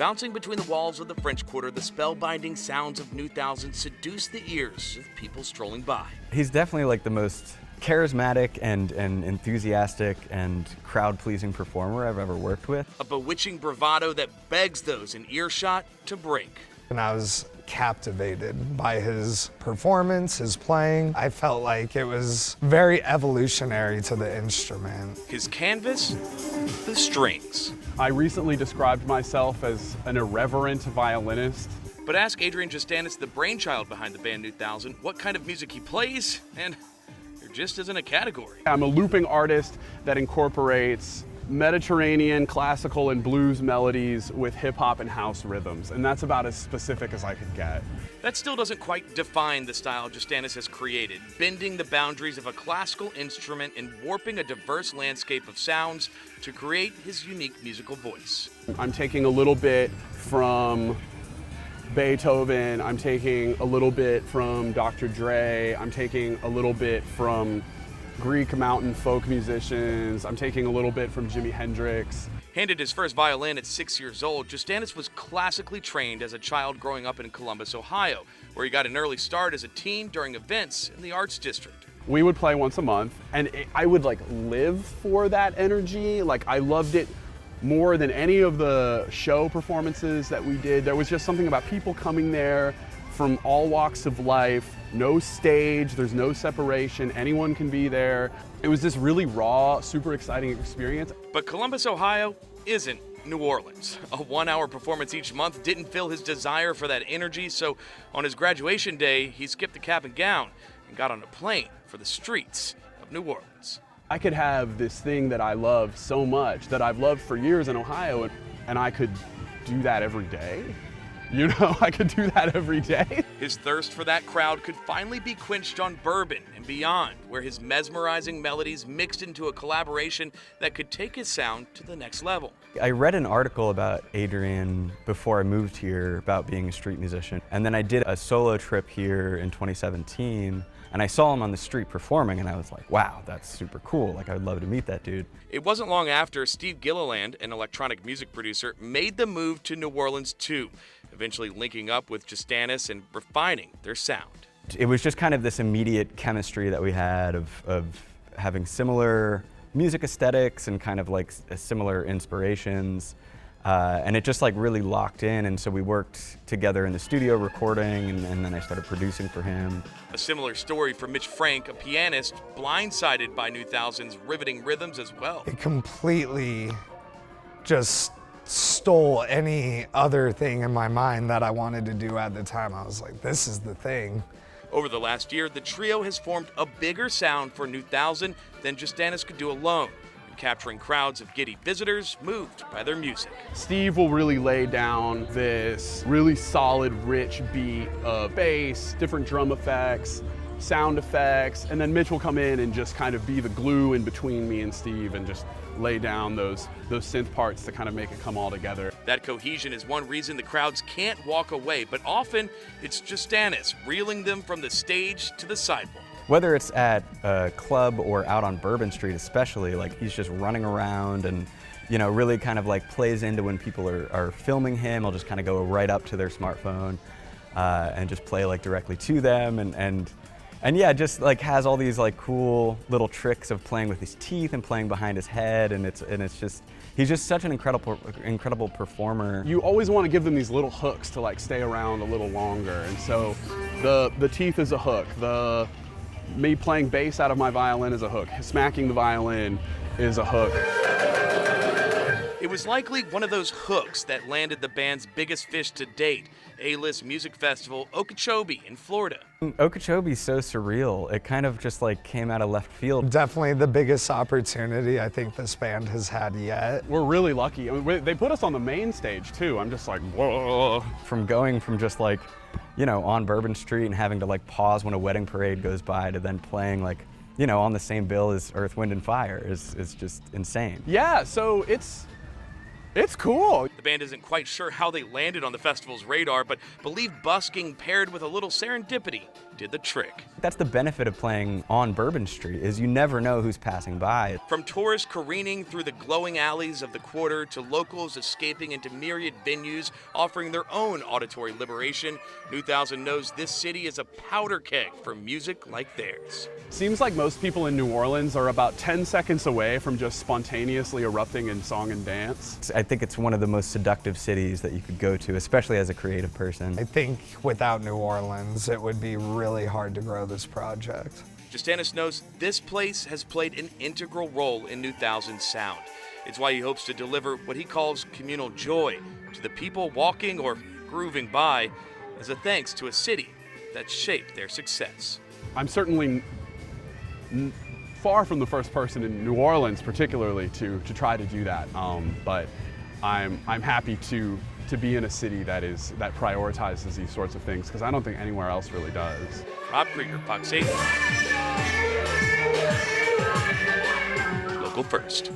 Bouncing between the walls of the French Quarter, the spellbinding sounds of New Thousand seduce the ears of people strolling by. He's definitely like the most charismatic and enthusiastic and crowd-pleasing performer I've ever worked with. A bewitching bravado that begs those in earshot to break. And I was captivated by his performance, his playing. I felt like it was very evolutionary to the instrument. His canvas, the strings. I recently described myself as an irreverent violinist. But ask Adrian Justanis, the brainchild behind the band New Thousand, what kind of music he plays, and there just isn't a category. I'm a looping artist that incorporates Mediterranean, classical, and blues melodies with hip-hop and house rhythms, and that's about as specific as I could get. That still doesn't quite define the style Justanis has created, bending the boundaries of a classical instrument and warping a diverse landscape of sounds to create his unique musical voice. I'm taking a little bit from Beethoven, I'm taking a little bit from Dr. Dre, I'm taking a little bit from Greek mountain folk musicians, I'm taking a little bit from Jimi Hendrix. Handed his first violin at 6 years old, Justanis was classically trained as a child growing up in Columbus, Ohio, where he got an early start as a teen during events in the Arts District. We would play once a month, and I would live for that energy. I loved it more than any of the show performances that we did. There was just something about people coming there from all walks of life, no stage, there's no separation, anyone can be there. It was this really raw, super exciting experience. But Columbus, Ohio isn't New Orleans. A 1-hour performance each month didn't fill his desire for that energy, so on his graduation day, he skipped the cap and gown and got on a plane for the streets of New Orleans. I could have this thing that I love so much, that I've loved for years in Ohio, and I could do that every day. You know, I could do that every day. His thirst for that crowd could finally be quenched on Bourbon and beyond, where his mesmerizing melodies mixed into a collaboration that could take his sound to the next level. I read an article about Adrian before I moved here about being a street musician, and then I did a solo trip here in 2017, and I saw him on the street performing, and I was like, wow, that's super cool. I would love to meet that dude. It wasn't long after Steve Gilliland, an electronic music producer, made the move to New Orleans too, eventually linking up with Justanis and refining their sound. It was just kind of this immediate chemistry that we had of having similar music aesthetics and kind of similar inspirations. And it just really locked in, and so we worked together in the studio recording, and then I started producing for him. A similar story for Mitch Frank, a pianist blindsided by New Thousand's riveting rhythms as well. It completely just stole any other thing in my mind that I wanted to do at the time. I was like, this is the thing. Over the last year, the trio has formed a bigger sound for New Thousand than Justanis could do alone, capturing crowds of giddy visitors moved by their music. Steve will really lay down this really solid, rich beat of bass, different drum effects, sound effects, and then Mitch will come in and just kind of be the glue in between me and Steve and just lay down those synth parts to kind of make it come all together. That cohesion is one reason the crowds can't walk away, but often it's Justanis reeling them from the stage to the sidewalk. Whether it's at a club or out on Bourbon Street especially, he's just running around and, really kind of plays into when people are filming him. He'll just kind of go right up to their smartphone and just play directly to them and yeah, just has all these cool little tricks of playing with his teeth and playing behind his head, and it's just, he's just such an incredible performer. You always want to give them these little hooks to stay around a little longer, and so the teeth is a hook. Me playing bass out of my violin is a hook. Smacking the violin is a hook. It was likely one of those hooks that landed the band's biggest fish to date, A-list music festival Okeechobee in Florida. Okeechobee's so surreal. It kind of just came out of left field. Definitely the biggest opportunity I think this band has had yet. We're really lucky. They put us on the main stage too. I'm just whoa. From going from just on Bourbon Street and having to pause when a wedding parade goes by to then playing on the same bill as Earth, Wind and Fire is just insane. Yeah, so it's cool. The band isn't quite sure how they landed on the festival's radar, but believe busking paired with a little serendipity did the trick. That's the benefit of playing on Bourbon Street, is you never know who's passing by. From tourists careening through the glowing alleys of the quarter to locals escaping into myriad venues offering their own auditory liberation, New Thousand knows this city is a powder keg for music like theirs. Seems like most people in New Orleans are about 10 seconds away from just spontaneously erupting in song and dance. I think it's one of the most seductive cities that you could go to, especially as a creative person. I think without New Orleans, it would be really hard to grow this project. Justanis knows this place has played an integral role in New Thousand's sound. It's why he hopes to deliver what he calls communal joy to the people walking or grooving by as a thanks to a city that shaped their success. I'm certainly far from the first person in New Orleans, particularly, to try to do that. But I'm happy to be in a city that prioritizes these sorts of things, because I don't think anywhere else really does. Rob Krieger, Fox 8. Local First.